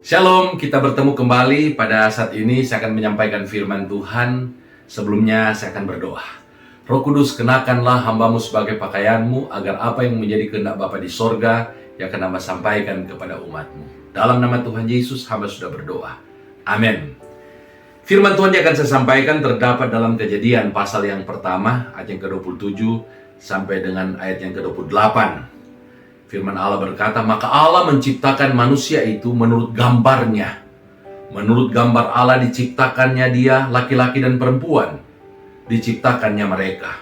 Shalom, kita bertemu kembali. Pada saat ini saya akan menyampaikan firman Tuhan. Sebelumnya saya akan berdoa. Roh Kudus, kenakanlah hamba-Mu sebagai pakaian-Mu, agar apa yang menjadi kehendak Bapa di sorga yang akan hamba sampaikan kepada umat-Mu. Dalam nama Tuhan Yesus, hamba sudah berdoa. Amin. Firman Tuhan yang akan saya sampaikan terdapat dalam Kejadian pasal yang pertama, ayat yang ke-27 sampai dengan ayat yang ke-28. Firman Allah berkata, maka Allah menciptakan manusia itu menurut gambarnya. Menurut gambar Allah diciptakannya dia, laki-laki dan perempuan. Diciptakannya mereka.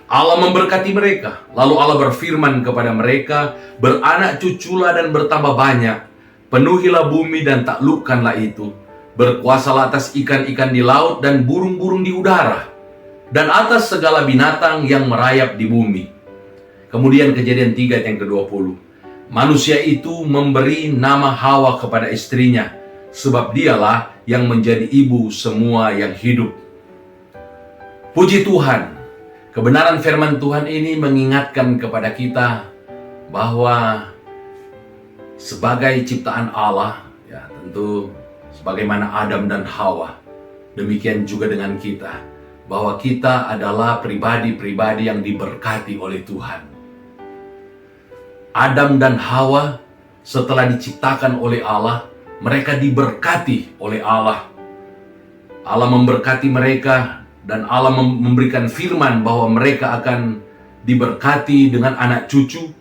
Allah memberkati mereka. Lalu Allah berfirman kepada mereka, beranak cuculah dan bertambah banyak. Penuhilah bumi dan taklukkanlah itu. Berkuasalah atas ikan-ikan di laut dan burung-burung di udara. Dan atas segala binatang yang merayap di bumi. Kemudian Kejadian 3 yang ke-20. Manusia itu memberi nama Hawa kepada istrinya, sebab dialah yang menjadi ibu semua yang hidup. Puji Tuhan, kebenaran firman Tuhan ini mengingatkan kepada kita bahwa sebagai ciptaan Allah, ya tentu sebagaimana Adam dan Hawa, demikian juga dengan kita, bahwa kita adalah pribadi-pribadi yang diberkati oleh Tuhan. Adam dan Hawa setelah diciptakan oleh Allah, mereka diberkati oleh Allah. Allah memberkati mereka dan Allah memberikan firman bahwa mereka akan diberkati dengan anak cucu.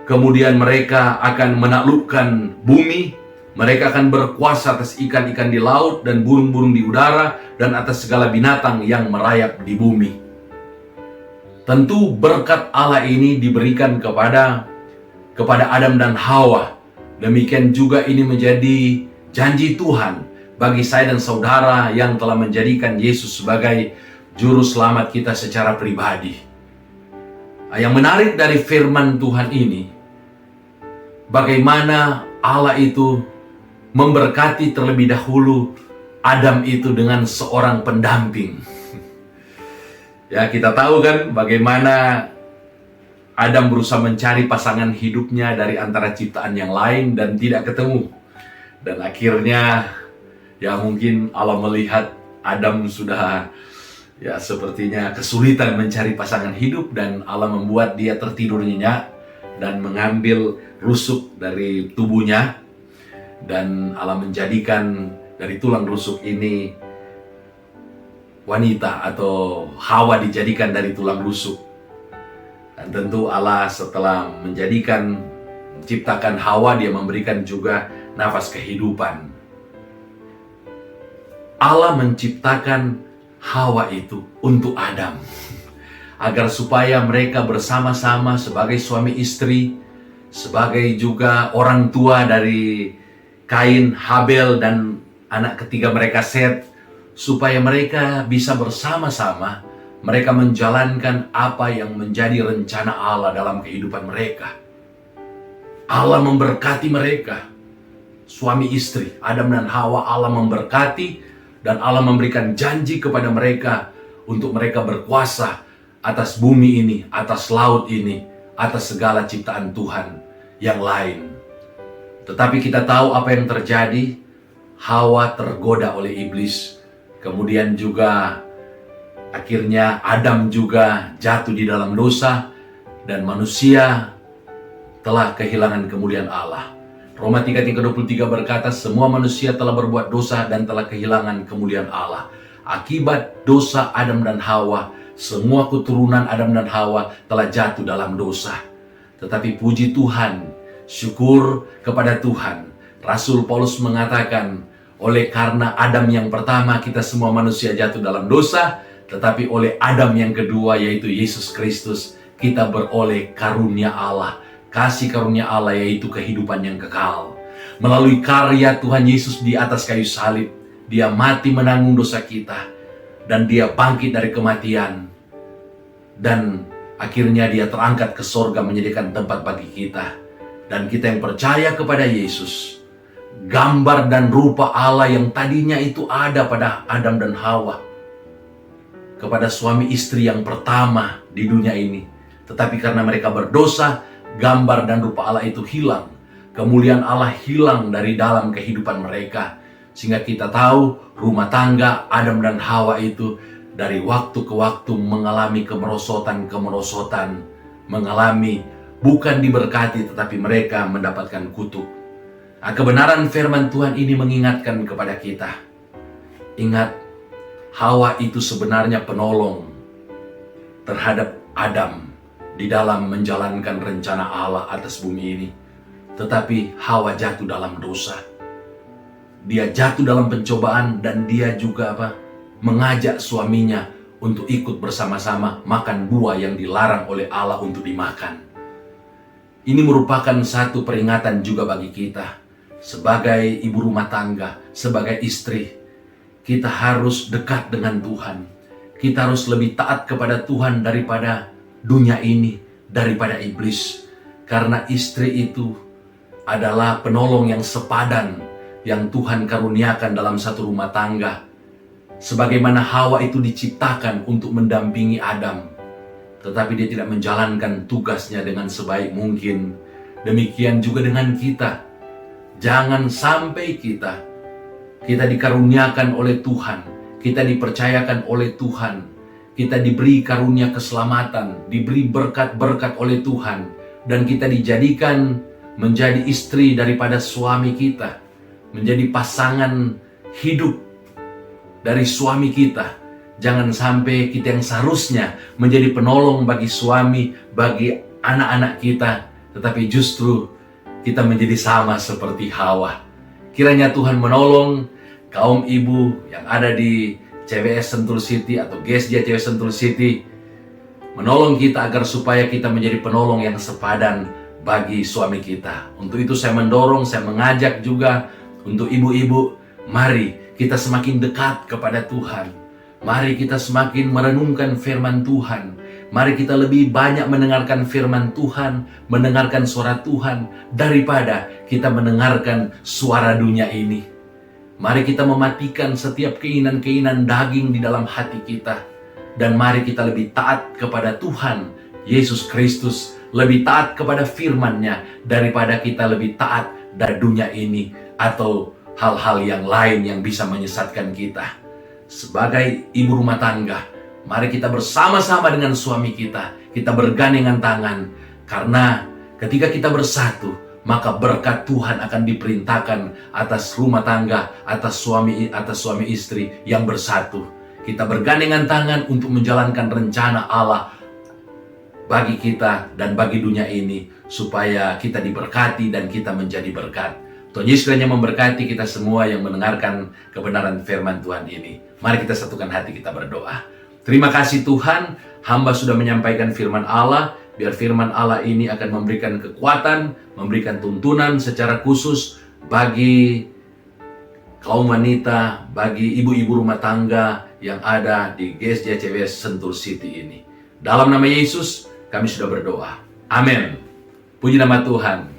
Kemudian mereka akan menaklukkan bumi. Mereka akan berkuasa atas ikan-ikan di laut dan burung-burung di udara dan atas segala binatang yang merayap di bumi. Tentu berkat Allah ini diberikan kepada Adam dan Hawa. Demikian juga ini menjadi janji Tuhan bagi saya dan saudara yang telah menjadikan Yesus sebagai juru selamat kita secara pribadi. Yang menarik dari firman Tuhan ini, bagaimana Allah itu memberkati terlebih dahulu Adam itu dengan seorang pendamping. Ya, kita tahu kan bagaimana Adam berusaha mencari pasangan hidupnya dari antara ciptaan yang lain dan tidak ketemu. Dan akhirnya ya mungkin Allah melihat Adam sudah ya sepertinya kesulitan mencari pasangan hidup, dan Allah membuat dia tertidur nyenyak dan mengambil rusuk dari tubuhnya, dan Allah menjadikan dari tulang rusuk ini wanita atau Hawa dijadikan dari tulang rusuk. Dan tentu Allah setelah menciptakan Hawa, dia memberikan juga nafas kehidupan. Allah menciptakan Hawa itu untuk Adam, agar supaya mereka bersama-sama sebagai suami istri, sebagai juga orang tua dari Kain, Habel, dan anak ketiga mereka Set, supaya mereka bisa bersama-sama mereka menjalankan apa yang menjadi rencana Allah dalam kehidupan mereka. Allah memberkati mereka, suami istri, Adam dan Hawa. Allah memberkati dan Allah memberikan janji kepada mereka untuk mereka berkuasa atas bumi ini, atas laut ini, atas segala ciptaan Tuhan yang lain. Tetapi kita tahu apa yang terjadi. Hawa tergoda oleh iblis. Kemudian juga akhirnya Adam juga jatuh di dalam dosa, dan manusia telah kehilangan kemuliaan Allah. Roma 3:23 berkata, semua manusia telah berbuat dosa dan telah kehilangan kemuliaan Allah. Akibat dosa Adam dan Hawa, semua keturunan Adam dan Hawa telah jatuh dalam dosa. Tetapi puji Tuhan, syukur kepada Tuhan, Rasul Paulus mengatakan, oleh karena Adam yang pertama kita semua manusia jatuh dalam dosa, tetapi oleh Adam yang kedua yaitu Yesus Kristus kita beroleh karunia Allah, kasih karunia Allah, yaitu kehidupan yang kekal. Melalui karya Tuhan Yesus di atas kayu salib, dia mati menanggung dosa kita, dan dia bangkit dari kematian, dan akhirnya dia terangkat ke sorga menyediakan tempat bagi kita. Dan kita yang percaya kepada Yesus, gambar dan rupa Allah yang tadinya itu ada pada Adam dan Hawa, kepada suami istri yang pertama di dunia ini. Tetapi karena mereka berdosa, gambar dan rupa Allah itu hilang. kemuliaan Allah hilang dari dalam kehidupan mereka. Sehingga kita tahu rumah tangga Adam dan Hawa itu dari waktu ke waktu mengalami kemerosotan, mengalami bukan diberkati tetapi mereka mendapatkan kutuk. Nah, kebenaran firman Tuhan ini mengingatkan kepada kita. Ingat, Hawa itu sebenarnya penolong terhadap Adam di dalam menjalankan rencana Allah atas bumi ini. Tetapi Hawa jatuh dalam dosa. Dia jatuh dalam pencobaan dan dia juga mengajak suaminya untuk ikut bersama-sama makan buah yang dilarang oleh Allah untuk dimakan. Ini merupakan satu peringatan juga bagi kita sebagai ibu rumah tangga, sebagai istri. Kita harus dekat dengan Tuhan. Kita harus lebih taat kepada Tuhan daripada dunia ini, daripada iblis. Karena istri itu adalah penolong yang sepadan yang Tuhan karuniakan dalam satu rumah tangga. Sebagaimana Hawa itu diciptakan untuk mendampingi Adam, tetapi dia tidak menjalankan tugasnya dengan sebaik mungkin. Demikian juga dengan kita. Jangan sampai kita dikaruniakan oleh Tuhan, kita dipercayakan oleh Tuhan, kita diberi karunia keselamatan, diberi berkat-berkat oleh Tuhan, dan kita dijadikan menjadi istri daripada suami kita, menjadi pasangan hidup dari suami kita. Jangan sampai kita yang seharusnya menjadi penolong bagi suami, bagi anak-anak kita, tetapi justru kita menjadi sama seperti Hawa. Kiranya Tuhan menolong kaum ibu yang ada di CWS Sentul City atau GSJ CWS Sentul City, menolong kita agar supaya kita menjadi penolong yang sepadan bagi suami kita. Untuk itu saya mendorong, saya mengajak juga untuk ibu-ibu, mari kita semakin dekat kepada Tuhan. Mari kita semakin merenungkan firman Tuhan. Mari kita lebih banyak mendengarkan firman Tuhan, mendengarkan suara Tuhan, daripada kita mendengarkan suara dunia ini. Mari kita mematikan setiap keinginan-keinginan daging di dalam hati kita. Dan mari kita lebih taat kepada Tuhan Yesus Kristus, lebih taat kepada firman-Nya, daripada kita lebih taat dari dunia ini atau hal-hal yang lain yang bisa menyesatkan kita. Sebagai ibu rumah tangga, mari kita bersama-sama dengan suami kita bergandengan tangan, karena ketika kita bersatu, maka berkat Tuhan akan diperintahkan atas rumah tangga, atas suami istri yang bersatu. Kita bergandengan tangan untuk menjalankan rencana Allah bagi kita dan bagi dunia ini, supaya kita diberkati dan kita menjadi berkat. Tuhan Yesus kiranya memberkati kita semua yang mendengarkan kebenaran firman Tuhan ini. Mari kita satukan hati, kita berdoa. Terima kasih Tuhan, hamba sudah menyampaikan firman Allah. Biar firman Allah ini akan memberikan kekuatan, memberikan tuntunan secara khusus bagi kaum wanita, bagi ibu-ibu rumah tangga yang ada di GSJ CWS Sentul City ini. Dalam nama Yesus, kami sudah berdoa. Amin. Puji nama Tuhan.